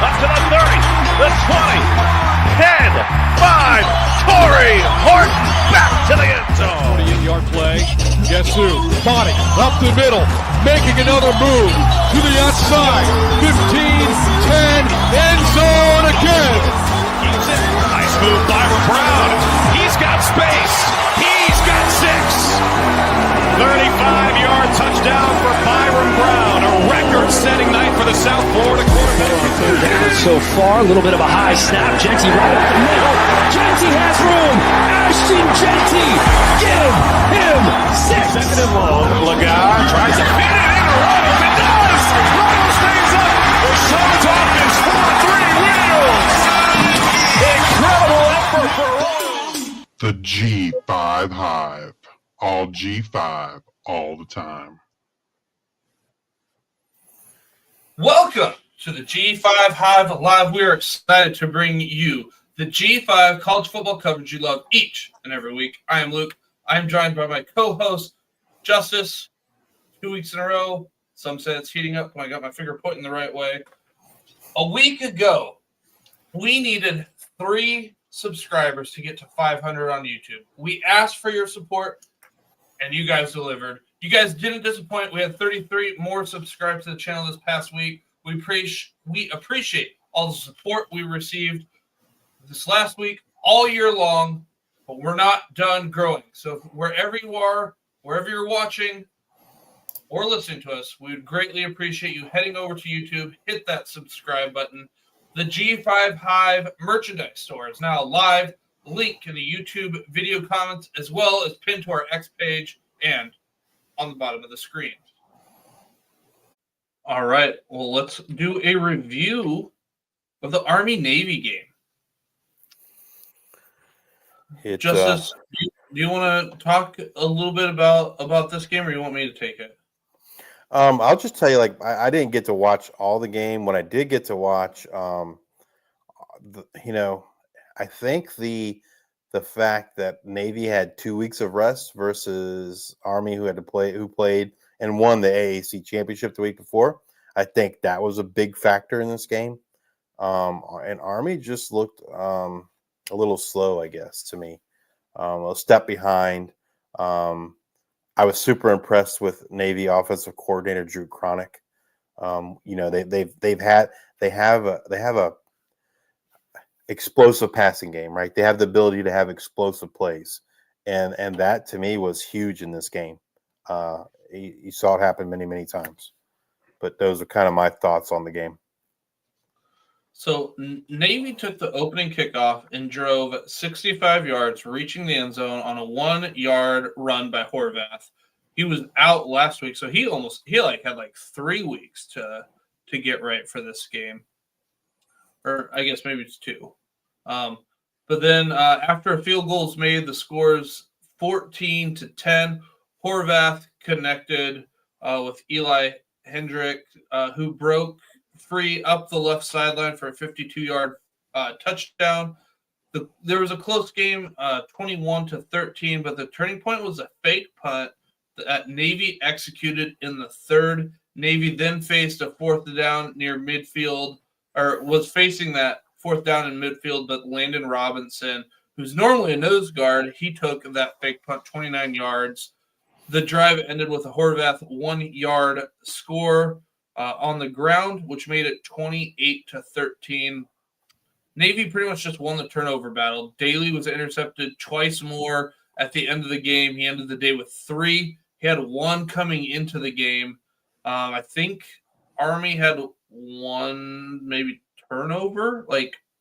Up to the 30, the 20, 10, 5. Torrey Horton back to the end zone. 48-yard play. Guess who? Body up the middle, making another move to the outside. 15, 10, end zone again. Keeps it. Nice move by Brown. He's got space. He's got 6. 35-yard touchdown for Byron Brown. A record-setting night for the South Florida quarterback. Down so far, a little bit of a high snap. Genty right up the middle. Genty has room. Ashton Genty, give him 6. Second and long. Lagar tries to fit it in. Runnels, it does. Runnels stays up. Rashawn's offense 4-3 wheels. Incredible effort for all. The G5 Hive. All G5, all the time. Welcome to the G5 Hive Live. We are excited to bring you the G5 college football coverage you love each and every week. I am Luke. I am joined by my co-host, Justice. 2 weeks in a row. Some say it's heating up when I got my finger pointing the right way. A week ago, we needed 3 subscribers to get to 500 on YouTube. We asked for your support, and you guys delivered. You guys didn't disappoint. We had 33 more subscribers to the channel this past week. We appreciate all the support we received this last week, all year long, but we're not done growing. So wherever you are, wherever you're watching or listening to us, we would greatly appreciate you heading over to YouTube, hit that subscribe button. The G5 Hive merchandise store is now live. Link in the YouTube video comments, as well as pinned to our X page and on the bottom of the screen. All right, well, let's do a review of the Army-Navy game. Justice, do you want to talk a little bit about this game, or you want me to take it? I'll just tell you, I didn't get to watch all the game. When I did get to watch, I think the fact that Navy had 2 weeks of rest versus Army who played and won the AAC championship the week before, I think that was a big factor in this game. And Army just looked a little slow, I guess, to me. A step behind. I was super impressed with Navy offensive coordinator Drew Cronick. They have a explosive passing game, right? They have the ability to have explosive plays, and that to me was huge in this game. You saw it happen many times, but those are kind of my thoughts on the game. So Navy took the opening kickoff and drove 65 yards, reaching the end zone on a 1-yard run by Horvath. He was out last week, so he had 3 weeks to get right for this game. Or I guess maybe it's 2. But then after a field goal is made, the score's 14-10. Horvath connected with Eli Hendrick, who broke free up the left sideline for a 52-yard touchdown. There was a close game, 21-13, but the turning point was a fake punt that Navy executed in the third. Navy then faced a 4th down near midfield, or was facing that 4th down in midfield, but Landon Robinson, who's normally a nose guard, he took that fake punt 29 yards. The drive ended with a Horvath 1-yard score on the ground, which made it 28-13. Navy pretty much just won the turnover battle. Daly was intercepted twice more at the end of the game. He ended the day with 3. He had 1 coming into the game. I think Army had 1 maybe turnover,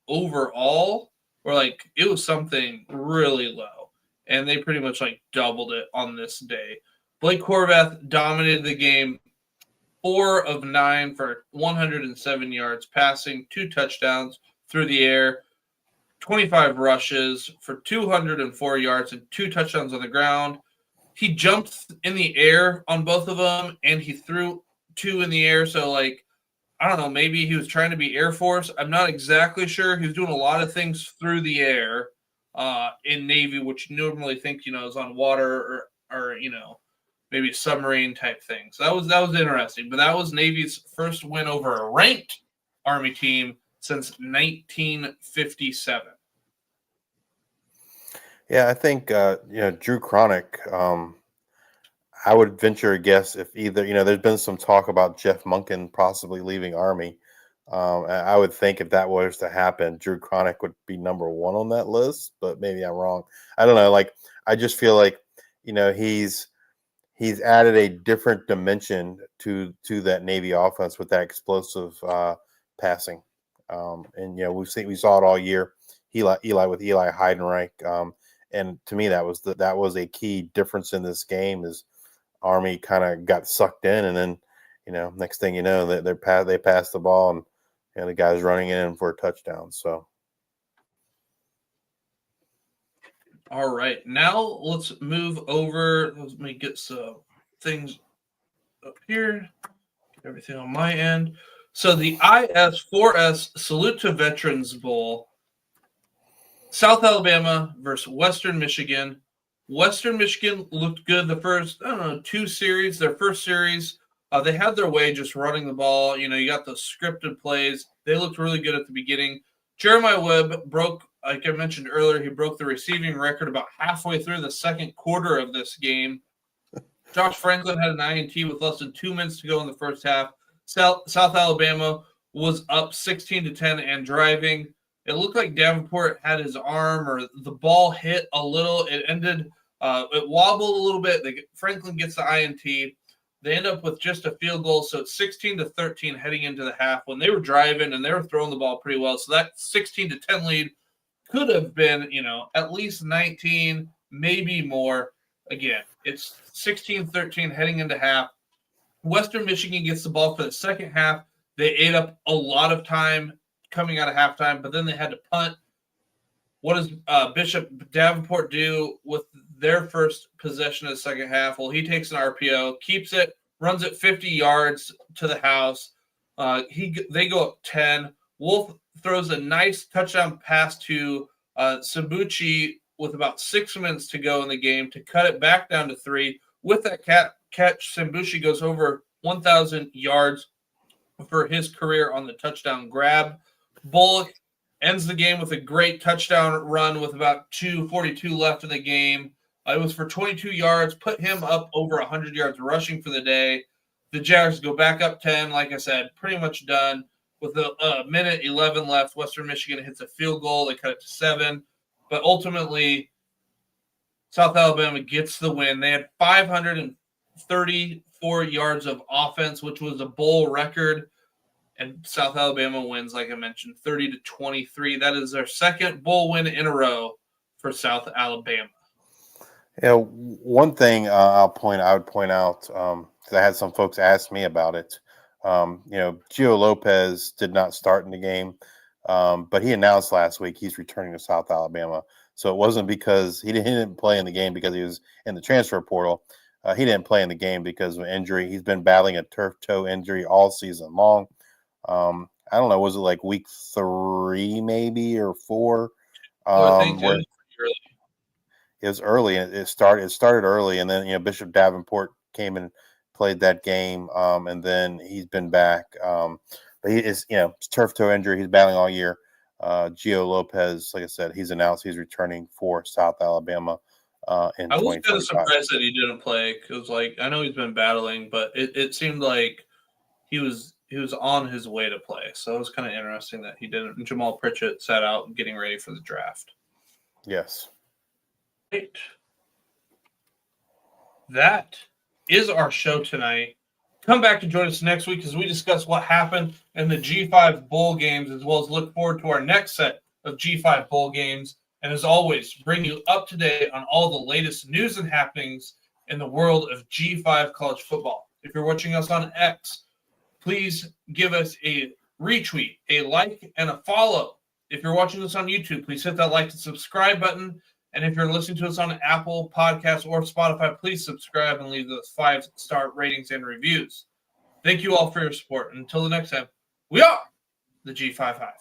overall, or it was something really low. And they pretty much doubled it on this day. Blake Horvath dominated the game, 4 of 9 for 107 yards passing, 2 touchdowns through the air, 25 rushes for 204 yards and 2 touchdowns on the ground. He jumped in the air on both of them, and he threw 2 in the air. So, I don't know, maybe he was trying to be Air Force. I'm not exactly sure. He was doing a lot of things through the air in Navy, which you normally think, is on water or maybe a submarine type thing. So that was interesting. But that was Navy's first win over a ranked Army team since 1957. Yeah, I think Drew Cronick. I would venture a guess if either there's been some talk about Jeff Monken possibly leaving Army. I would think if that was to happen, Drew Cronick would be number one on that list. But maybe I'm wrong. I don't know. Like I just feel like he's added a different dimension to that Navy offense with that explosive passing. And we saw it all year. Eli with Eli Heidenreich. And to me, that was a key difference in this game. Is Army kind of got sucked in, and then next thing you know, they passed the ball, and the guy's running in for a touchdown. So, all right, now let's move over. Let me get some things up here. Get everything on my end. So the IS4S Salute to Veterans Bowl. South Alabama versus Western Michigan. Western Michigan looked good the first, two series. Their first series, they had their way just running the ball. You got the scripted plays. They looked really good at the beginning. Jeremiah Webb broke, like I mentioned earlier, he broke the receiving record about halfway through the second quarter of this game. Josh Franklin had an INT with less than 2 minutes to go in the first half. South Alabama was up 16-10 and driving. It looked like Davenport had his arm or the ball hit a little. It ended, it wobbled a little bit. Franklin gets the INT. They end up with just a field goal. So it's 16-13 heading into the half when they were driving and they were throwing the ball pretty well. So that 16-10 lead could have been, at least 19, maybe more. Again, it's 16-13 heading into half. Western Michigan gets the ball for the second half. They ate up a lot of time coming out of halftime, but then they had to punt. What does Bishop Davenport do with their first possession of the second half? Well, he takes an RPO, keeps it, runs it 50 yards to the house. They go up 10. Wolf throws a nice touchdown pass to Sabucci with about 6 minutes to go in the game to cut it back down to 3. With that catch, Sabucci goes over 1,000 yards for his career on the touchdown grab. Bullock ends the game with a great touchdown run with about 2:42 left in the game. It was for 22 yards, put him up over 100 yards rushing for the day. The Jags go back up 10, like I said, pretty much done. With a minute 11 left, Western Michigan hits a field goal. They cut it to 7. But ultimately, South Alabama gets the win. They had 534 yards of offense, which was a bowl record. And South Alabama wins, like I mentioned, 30-23. That is their second bowl win in a row for South Alabama. Yeah, one thing I would point out, because I had some folks ask me about it. Gio Lopez did not start in the game, but he announced last week he's returning to South Alabama. So it wasn't because he didn't play in the game because he was in the transfer portal. He didn't play in the game because of an injury. He's been battling a turf toe injury all season long. I don't know, was it like week 3 maybe or 4? I think it was early. It started early, and then Bishop Davenport came and played that game, and then he's been back. But he is turf toe injury. He's battling all year. Gio Lopez, like I said, he's announced he's returning for South Alabama in 2025. I was kind of surprised that he didn't play because, I know he's been battling, but it seemed like he was on his way to play. So it was kind of interesting that he didn't. Jamal Pritchett sat out getting ready for the draft. Yes. Right. That is our show tonight. Come back to join us next week as we discuss what happened in the G5 Bowl games, as well as look forward to our next set of G5 Bowl games. And as always, bring you up to date on all the latest news and happenings in the world of G5 college football. If you're watching us on X, please give us a retweet, a like, and a follow. If you're watching this on YouTube, please hit that like and subscribe button. And if you're listening to us on Apple Podcasts or Spotify, please subscribe and leave those 5-star ratings and reviews. Thank you all for your support. Until the next time, we are the G5 Hive.